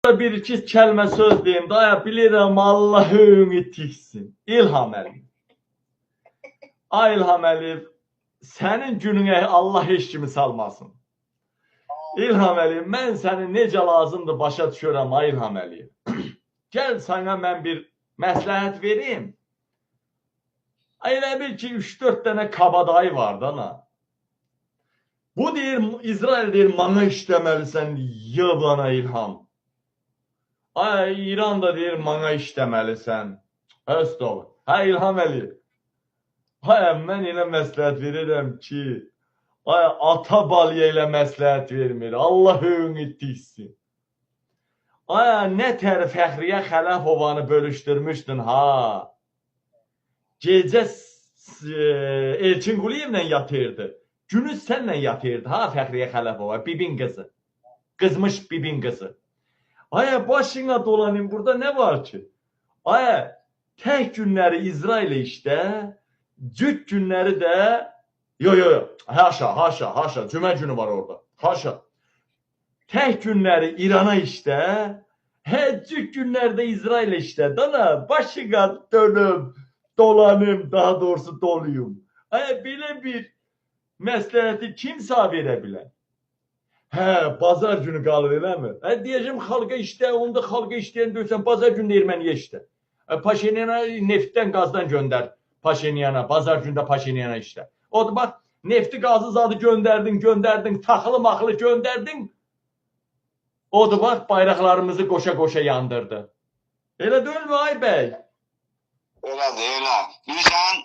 burada bir iki kəlmə söz deyim. Daya bilirəm Allah ümid tiksin. İlham Əliyev. Ay İlham Əliyev, sənin gününə Allah heç kimi salmasın. İlham Əliyev, mən səni necə lazımdır başa düşürəm, ay İlham Əliyev. Gəl sana mən bir məsləhət verim. Elə bil ki 3-4 dənə kabadayı var da ana. Bu deyir, İsrail deyir, mana işləməlisən, yabana İlham. Ay İran da deyir, mana işləməlisən. Östol. Ha İlham Əliyev. Hay mən elə məsləhət verirəm ki, ay ata balya ilə məsləhət vermir. Allah ümid tiksin. Ay nə tər Fəxriyə Xələfovanı bölüşdürmüşdün ha. Gecə Elçin Quliyevlə yatırdı. Günüz sənlə yatırdı ha Fəxriyə Xələfova, bibin qızı. Qızmış bibin qızı. Ay başına dolanayım, burada nə var ki? Ay tək günləri İsrail'e işdə, cüt günləri də haşa, cümə günü var orada. Haşa. Tək günləri İrana işdə, cüt günlərdə İsrail'e işdə. Dana başına dönüm, dolanım, daha doğrusu doluyum. Belə bir məsləhəti kim sağ verə bilər? Bazar günü qalır, eləmi? Deyəcəm xalqa işlə, onda xalqa işləyən deyirsən, bazar günü erməniyə işlə. Paşinyana neftdən, qazdan göndər. Paşinyana, bazar gündə Paşinyana işlə. O da bax, nefti, qazı zadı göndərdin, taxılı maxılı göndərdin. O da bax, bayraqlarımızı qoşa-qoşa yandırdı. Elə deyil mi ay bəy? Elədir, elə. Bilirsən,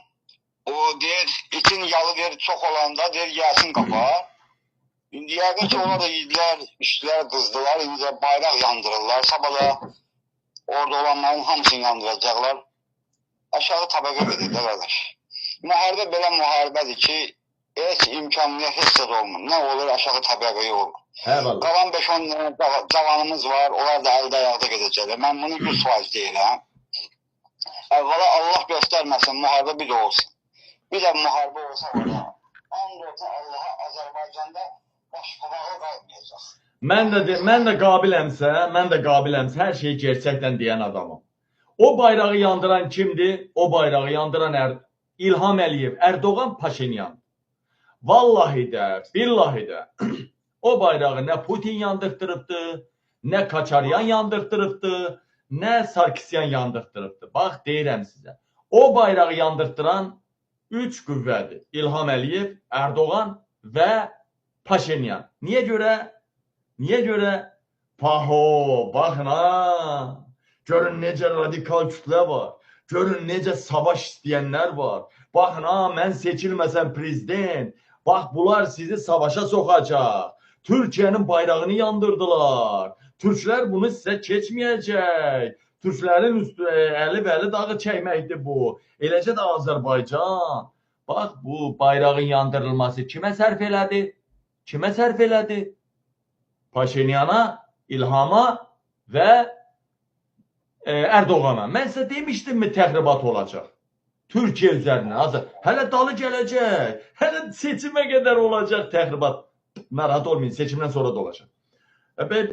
o deyir, itin yalı deyir, çox olanda deyir, gəlsin qapa. İndi yəqin ki, ona da yedilər, işlər qızdılar, indi də bayraq yandırırlar. Sabah da orada olanların hamısını yandıracaqlar. Aşağı tabaka gedir də qardaş. Müharibə belə müharibədir ki, heç imkanlıya heç də olmur. Nə olur, aşağı tabaka olur. Qalan 5-10 dənə cavanımız var, onlar da əldə ayaqda gedəcəklər. Mən bunu 100% deyirəm. Əvvəla Allah göstərməsin, müharibə bir də olsun. Bir də müharibə olsa var ya, and olsa Allaha Azərbaycanda başqabağı qalmayacaq. Mən də qabiləmsə, hər şeyi gerçəkdən deyən adamım. O bayrağı yandıran kimdir? O bayrağı yandıran İlham Əliyev, Erdoğan, Paşinyan. Vallahi də, billahi də. O bayrağı nə Putin yandırtdırıbdı, nə Kaçaryan yandırtdırıbdı, nə Sarkisyan yandırtdırıbdı. Bax, deyirəm sizə. O bayrağı yandırtdıran 3 qüvvədir. İlham Əliyev, Erdoğan və Paşinyan. Niyə görə? Baxın ha. Görün necə radikal kütlə var. Görün necə savaş istəyənlər var. Baxın ha, mən seçilməsəm prezident. Bax, bunlar sizi savaşa soxacaq. Türkiyənin bayrağını yandırdılar. Türklər bunu sizə keçməyəcək. Türklərin əli dağı çəkməkdir bu. Eləcə də Azərbaycan. Bax, bu bayrağın yandırılması kimə sərf elədi? Paşinyana, İlhama və Erdoğana. Mən sizə demişdim mi təxribat olacaq? Türkiyə üzərinə. Hələ dalı gələcək. Hələ seçimə qədər olacaq təxribat. Narahat olmayın, seçimdən sonra da olacaq.